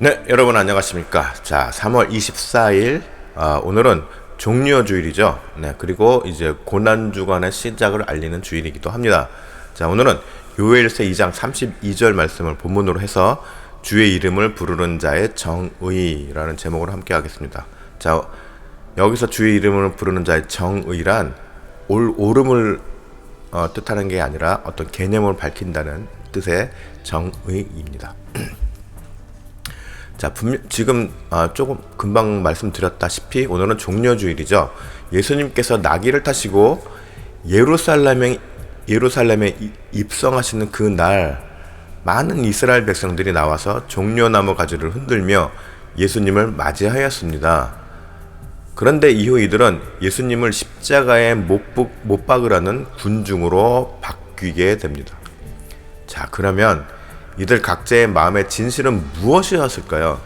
네, 여러분 안녕하십니까. 자, 3월 24일, 오늘은 종려주일이죠. 네, 그리고 이제 고난주간의 시작을 알리는 주일이기도 합니다. 자, 오늘은 요엘서 2장 32절 말씀을 본문으로 해서 주의 이름을 부르는 자의 정의라는 제목으로 함께 하겠습니다. 자, 여기서 주의 이름을 부르는 자의 정의란 옳음을 뜻하는 게 아니라 어떤 개념을 밝힌다는 뜻의 정의입니다. 자, 지금 조금 금방 말씀드렸다시피 오늘은 종려주일이죠. 예수님께서 나귀를 타시고 예루살렘에 입성하시는 그 날 많은 이스라엘 백성들이 나와서 종려나무 가지를 흔들며 예수님을 맞이하였습니다. 그런데 이후 이들은 예수님을 십자가에 못 박으라는 군중으로 바뀌게 됩니다. 자, 그러면 이들 각자의 마음의 진실은 무엇이었을까요?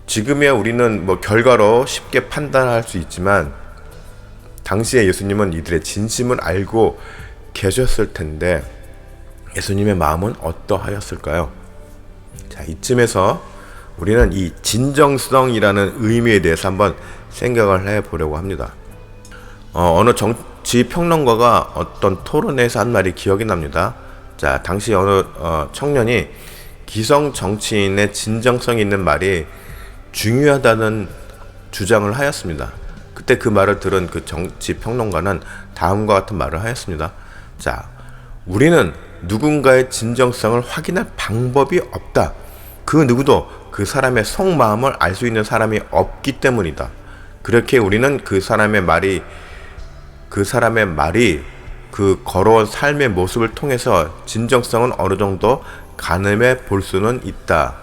지금의 우리는 결과로 쉽게 판단할 수 있지만 당시에 예수님은 이들의 진심을 알고 계셨을 텐데 예수님의 마음은 어떠하였을까요? 자, 이쯤에서 우리는 이 진정성이라는 의미에 대해서 한번 생각을 해보려고 합니다. 어느 정치 평론가가 어떤 토론회에서 한 말이 기억이 납니다. 자, 당시 어느 청년이 기성 정치인의 진정성 있는 말이 중요하다는 주장을 하였습니다. 그때 그 말을 들은 그 정치 평론가는 다음과 같은 말을 하였습니다. 자, 우리는 누군가의 진정성을 확인할 방법이 없다. 그 누구도 그 사람의 속마음을 알 수 있는 사람이 없기 때문이다. 그렇게 우리는 그 사람의 말이 그 걸어온 삶의 모습을 통해서 진정성은 어느 정도 가늠해 볼 수는 있다.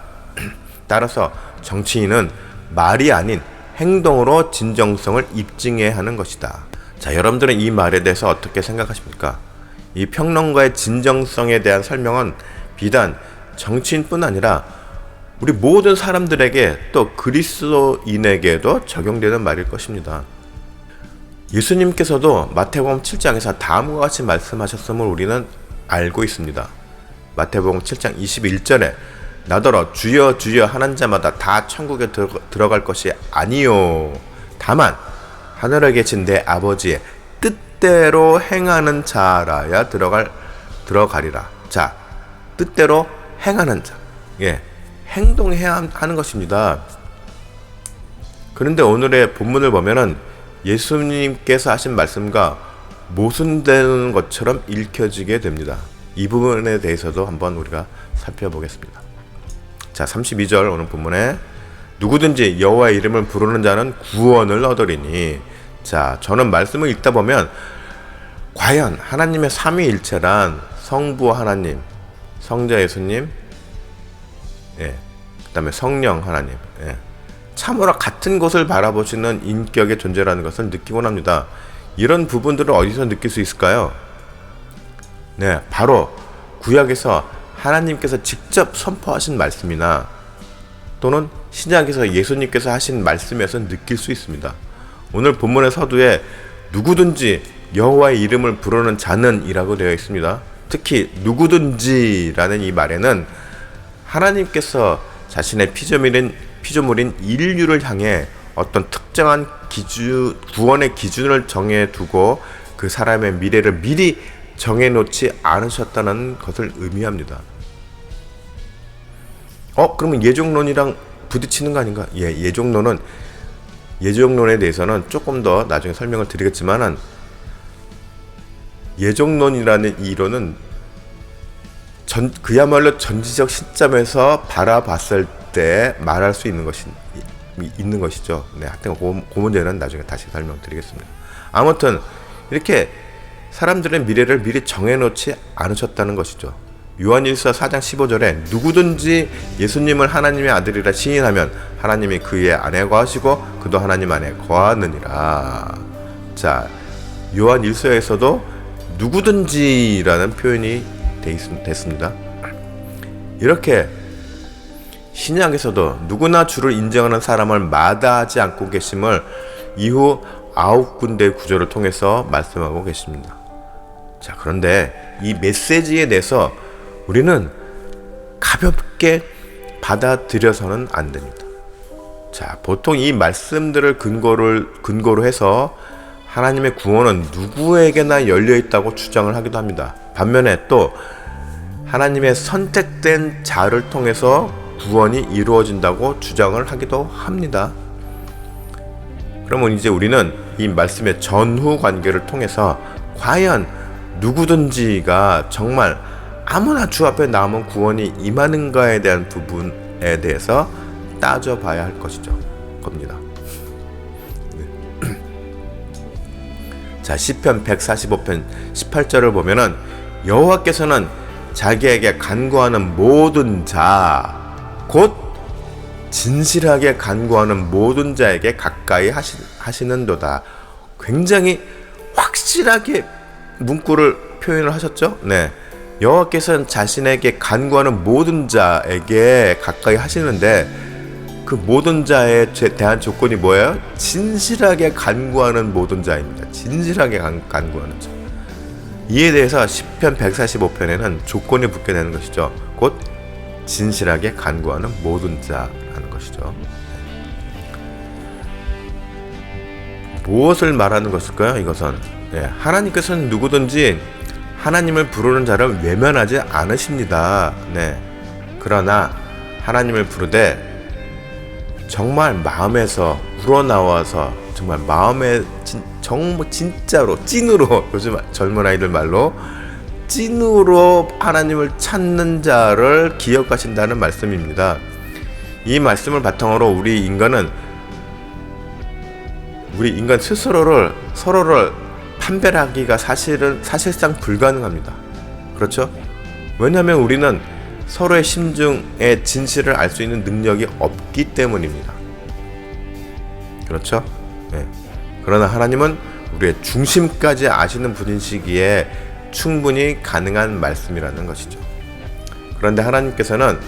따라서 정치인은 말이 아닌 행동으로 진정성을 입증해야 하는 것이다. 자, 여러분들은 이 말에 대해서 어떻게 생각하십니까? 이 평론가의 진정성에 대한 설명은 비단 정치인뿐 아니라 우리 모든 사람들에게 또 그리스도인에게도 적용되는 말일 것입니다. 예수님께서도 마태복음 7장에서 다음과 같이 말씀하셨음을 우리는 알고 있습니다. 마태복음 7장 21절에 나더러 주여 주여 하는 자마다 다 천국에 들어갈 것이 아니요 다만 하늘에 계신 내 아버지의 뜻대로 행하는 자라야 들어가리라. 자, 뜻대로 행하는 자, 행동해야 하는 것입니다. 그런데 오늘의 본문을 보면은 예수님께서 하신 말씀과 모순되는 것처럼 읽혀지게 됩니다. 이 부분에 대해서도 한번 우리가 살펴보겠습니다. 자, 32절 오늘 본문에 누구든지 여호와의 이름을 부르는 자는 구원을 얻으리니. 자, 저는 말씀을 읽다 보면 과연 하나님의 삼위일체란 성부 하나님, 성자 예수님, 그 다음에 성령 하나님, 참으로 같은 것을 바라보시는 인격의 존재라는 것을 느끼곤 합니다. 이런 부분들을 어디서 느낄 수 있을까요? 네, 바로 구약에서 하나님께서 직접 선포하신 말씀이나 또는 신약에서 예수님께서 하신 말씀에서 느낄 수 있습니다. 오늘 본문의 서두에 누구든지 여호와의 이름을 부르는 자는 이라고 되어 있습니다. 특히 누구든지라는 이 말에는 하나님께서 자신의 피조물인 인류를 향해 어떤 특정한 구원의 기준을 정해두고 그 사람의 미래를 미리 정해놓지 않으셨다는 것을 의미합니다. 그러면 예종론이랑 부딪히는 거 아닌가? 예종론에 대해서는 조금 더 나중에 설명을 드리겠지만은 예종론이라는 이론은 그야말로 전지적 시점에서 바라봤을 때 말할 수 있는 것이죠. 네, 하여튼 그 문제는 나중에 다시 설명드리겠습니다. 아무튼 이렇게 사람들의 미래를 미리 정해놓지 않으셨다는 것이죠. 요한일서 4장 15절에 누구든지 예수님을 하나님의 아들이라 시인하면 하나님이 그의 안에 거하시고 그도 하나님 안에 거하느니라. 자, 요한일서에서도 누구든지라는 표현이 됐습니다. 이렇게 신약에서도 누구나 주를 인정하는 사람을 마다하지 않고 계심을 이후 9군데의 구절을 통해서 말씀하고 계십니다. 자, 그런데 이 메시지에 대해서 우리는 가볍게 받아들여서는 안 됩니다. 자, 보통 이 말씀들을 근거로 해서 하나님의 구원은 누구에게나 열려 있다고 주장을 하기도 합니다. 반면에 또 하나님의 선택된 자를 통해서 구원이 이루어진다고 주장을 하기도 합니다. 그러면 이제 우리는 이 말씀의 전후 관계를 통해서 과연 누구든지가 정말 아무나 주 앞에 나오면 구원이 임하는가에 대한 부분에 대해서 따져봐야 할 겁니다. 자, 시편 145편 18절을 보면은 여호와께서는 자기에게 간구하는 모든 자, 곧 진실하게 간구하는 모든 자에게 가까이 하시는도다. 굉장히 확실하게 문구를 표현을 하셨죠? 네. 여호와께서는 자신에게 간구하는 모든 자에게 가까이 하시는데 그 모든 자에 대한 조건이 뭐예요? 진실하게 간구하는 모든 자입니다. 진실하게 간구하는 자. 이에 대해서 시편 145편에는 조건이 붙게 되는 것이죠. 곧 진실하게 간구하는 모든 자라는 것이죠. 무엇을 말하는 것일까요? 이것은 하나님께서는 누구든지 하나님을 부르는 자를 외면하지 않으십니다. 그러나 하나님을 부르되 정말 마음에서 우러나와서 정말 마음에 정말 진짜로 찐으로, 요즘 젊은 아이들 말로 찐으로 하나님을 찾는 자를 기억하신다는 말씀입니다. 이 말씀을 바탕으로 우리 인간 서로를 판별하기가 사실상 불가능합니다. 그렇죠? 왜냐하면 우리는 서로의 심중의 진실을 알 수 있는 능력이 없기 때문입니다. 그렇죠? 그러나 하나님은 우리의 중심까지 아시는 분이시기에 충분히 가능한 말씀이라는 것이죠. 그런데 하나님께서는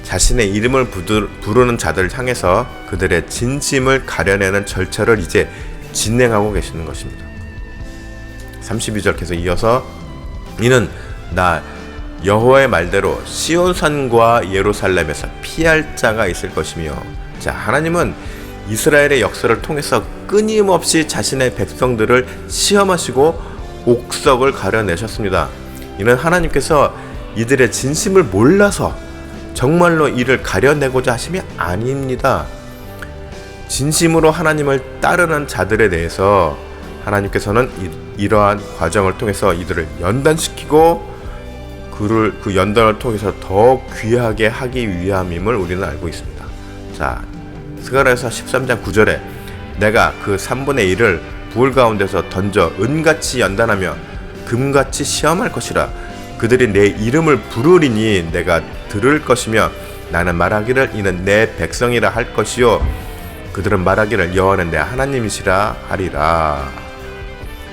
자신의 이름을 부르는 자들을 향해서 그들의 진심을 가려내는 절차를 이제 진행하고 계시는 것입니다. 32절 계속 이어서 이는 나 여호와의 말대로 시온산과 예루살렘에서 피할 자가 있을 것이며. 자, 하나님은 이스라엘의 역사를 통해서 끊임없이 자신의 백성들을 시험하시고 옥석을 가려내셨습니다. 이는 하나님께서 이들의 진심을 몰라서 정말로 이를 가려내고자 하심이 아닙니다. 진심으로 하나님을 따르는 자들에 대해서 하나님께서는 이러한 과정을 통해서 이들을 연단시키고 그 연단을 통해서 더 귀하게 하기 위함임을 우리는 알고 있습니다. 자, 스가랴서 13장 9절에 내가 그 3분의 1을 불 가운데서 던져 은같이 연단하며 금같이 시험할 것이라. 그들이 내 이름을 부르리니 내가 들을 것이며 나는 말하기를 이는 내 백성이라 할 것이요 그들은 말하기를 여호와는 내 하나님이시라 하리라.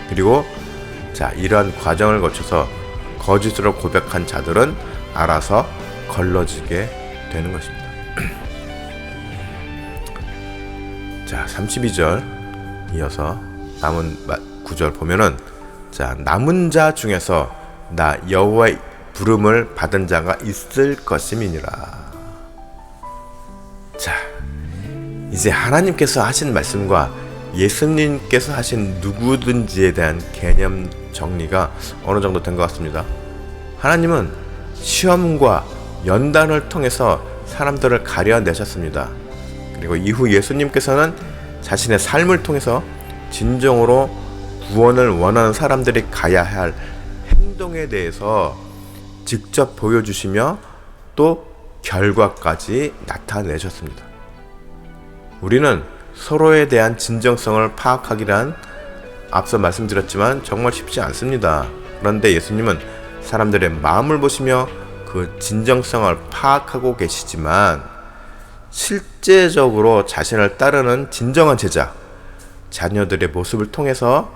그리고 자, 이러한 과정을 거쳐서 거짓으로 고백한 자들은 알아서 걸러지게 되는 것입니다. 자, 32절 이어서 남은 9절 보면은 자, 남은 자 중에서 나 여호와의 부름을 받은 자가 있을 것임이니라. 자, 이제 하나님께서 하신 말씀과 예수님께서 하신 누구든지에 대한 개념 정리가 어느 정도 된 것 같습니다. 하나님은 시험과 연단을 통해서 사람들을 가려내셨습니다. 그리고 이후 예수님께서는 자신의 삶을 통해서 진정으로 구원을 원하는 사람들이 가야 할 행동에 대해서 직접 보여주시며 또 결과까지 나타내셨습니다. 우리는 서로에 대한 진정성을 파악하기란 앞서 말씀드렸지만 정말 쉽지 않습니다. 그런데 예수님은 사람들의 마음을 보시며 그 진정성을 파악하고 계시지만 실제적으로 자신을 따르는 진정한 제자, 자녀들의 모습을 통해서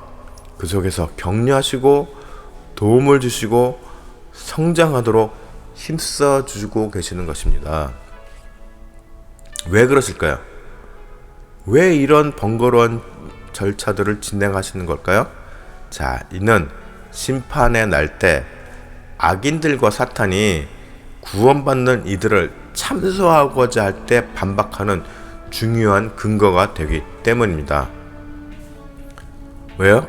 그 속에서 격려하시고 도움을 주시고 성장하도록 힘써 주고 계시는 것입니다. 왜 그러실까요? 왜 이런 번거로운 절차들을 진행하시는 걸까요? 자, 이는 심판의 날 때 악인들과 사탄이 구원받는 이들을 참소하고자 할 때 반박하는 중요한 근거가 되기 때문입니다. 왜요?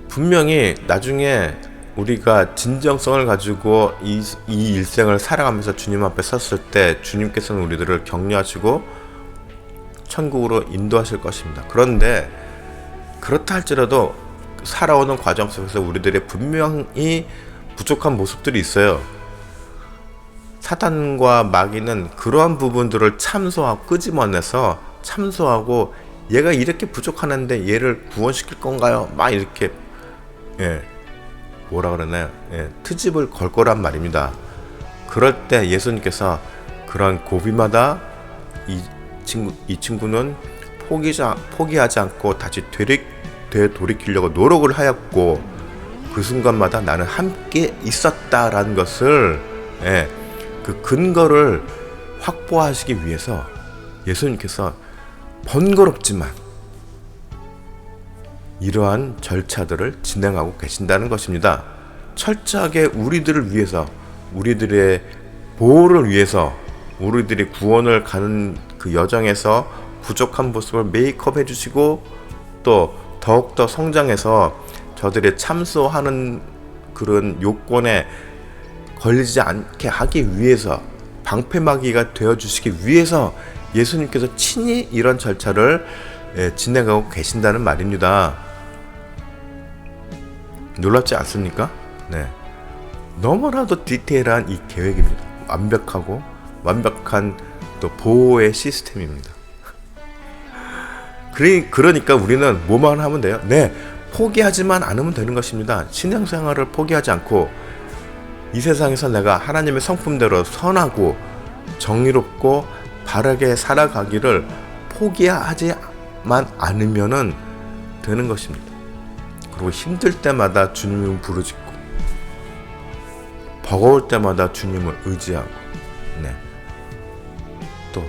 분명히 나중에 우리가 진정성을 가지고 이 일생을 살아가면서 주님 앞에 섰을 때 주님께서는 우리들을 격려하시고 천국으로 인도하실 것입니다. 그런데 그렇다 할지라도 살아오는 과정 속에서 우리들의 분명히 부족한 모습들이 있어요. 사탄과 마귀는 그러한 부분들을 참소하고 끄집어내서 참소하고 얘가 이렇게 부족하는데 얘를 구원시킬 건가요? 막 이렇게 뭐라 그러나요? 트집을 걸 거란 말입니다. 그럴 때 예수님께서 그런 고비마다 이 친구는 포기하지 않고 다시 되돌이키려고 노력을 하였고 그 순간마다 나는 함께 있었다라는 것을 그 근거를 확보하시기 위해서 예수님께서 번거롭지만 이러한 절차들을 진행하고 계신다는 것입니다. 철저하게 우리들을 위해서, 우리들의 보호를 위해서, 우리들이 구원을 가는 그 여정에서 부족한 모습을 메이크업 해주시고 또 더욱더 성장해서 저들의 참소하는 그런 요건에 걸리지 않게 하기 위해서, 방패막이가 되어주시기 위해서 예수님께서 친히 이런 절차를 진행하고 계신다는 말입니다. 놀랍지 않습니까? 네. 너무나도 디테일한 이 계획입니다. 완벽한 또 보호의 시스템입니다. 그러니까 우리는 뭐만 하면 돼요? 네, 포기하지만 않으면 되는 것입니다. 신앙생활을 포기하지 않고 이 세상에서 내가 하나님의 성품대로 선하고 정의롭고 바르게 살아가기를 포기하지만 않으면 되는 것입니다. 그리고 힘들 때마다 주님을 부르짖고 버거울 때마다 주님을 의지하고 또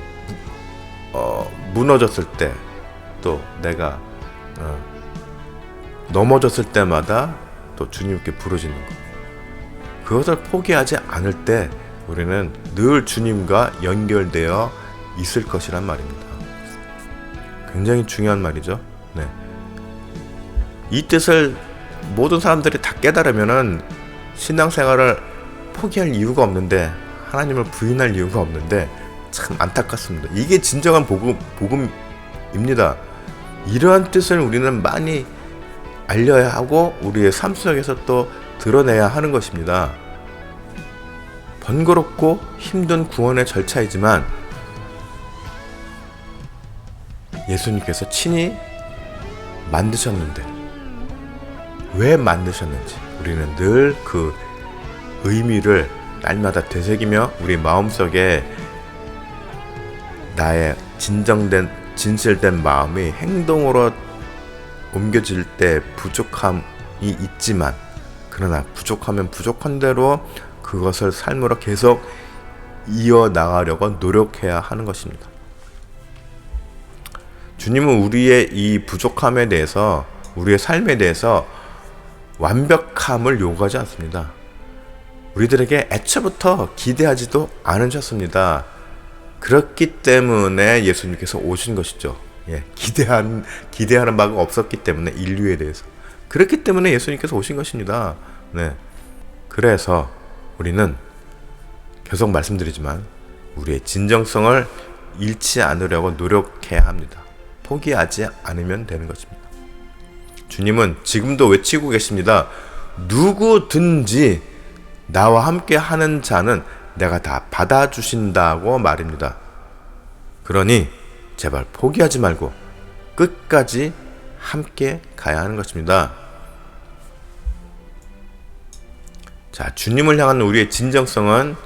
무너졌을 때 또 내가 넘어졌을 때마다 또 주님께 부르짖는 것, 그것을 포기하지 않을 때 우리는 늘 주님과 연결되어 있을 것이란 말입니다. 굉장히 중요한 말이죠. 네. 이 뜻을 모든 사람들이 다 깨달으면은 신앙생활을 포기할 이유가 없는데, 하나님을 부인할 이유가 없는데 참 안타깝습니다. 이게 진정한 복음입니다. 이러한 뜻을 우리는 많이 알려야 하고 우리의 삶 속에서 또 드러내야 하는 것입니다. 번거롭고 힘든 구원의 절차이지만 예수님께서 친히 만드셨는데, 왜 만드셨는지 우리는 늘 그 의미를 날마다 되새기며 우리 마음속에 나의 진실된 마음이 행동으로 옮겨질 때 부족함이 있지만, 그러나 부족하면 부족한 대로 그것을 삶으로 계속 이어나가려고 노력해야 하는 것입니다. 주님은 우리의 이 부족함에 대해서, 우리의 삶에 대해서 완벽함을 요구하지 않습니다. 우리들에게 애초부터 기대하지도 않으셨습니다. 그렇기 때문에 예수님께서 오신 것이죠. 기대하는 바가 없었기 때문에, 인류에 대해서. 그렇기 때문에 예수님께서 오신 것입니다. 네. 그래서 우리는 계속 말씀드리지만 우리의 진정성을 잃지 않으려고 노력해야 합니다. 포기하지 않으면 되는 것입니다. 주님은 지금도 외치고 계십니다. 누구든지 나와 함께 하는 자는 내가 다 받아주신다고 말입니다. 그러니 제발 포기하지 말고 끝까지 함께 가야 하는 것입니다. 자, 주님을 향한 우리의 진정성은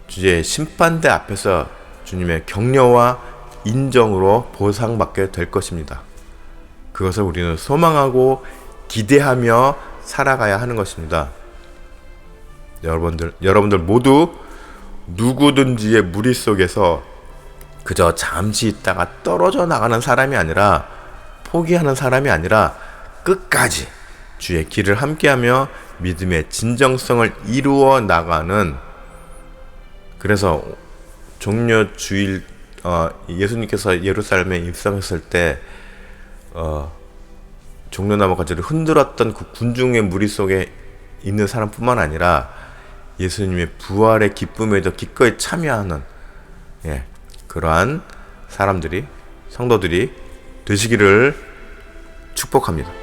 주의 심판대 앞에서 주님의 격려와 인정으로 보상받게 될 것입니다. 그것을 우리는 소망하고 기대하며 살아가야 하는 것입니다. 여러분들 모두 누구든지의 무리 속에서 그저 잠시 있다가 떨어져 나가는 사람이 아니라, 포기하는 사람이 아니라 끝까지 주의 길을 함께하며 믿음의 진정성을 이루어 나가는, 그래서 종려 주일 예수님께서 예루살렘에 입성했을 때 종려나무 가지를 흔들었던 그 군중의 무리 속에 있는 사람뿐만 아니라 예수님의 부활의 기쁨에도 기꺼이 참여하는 그러한 사람들이, 성도들이 되시기를 축복합니다.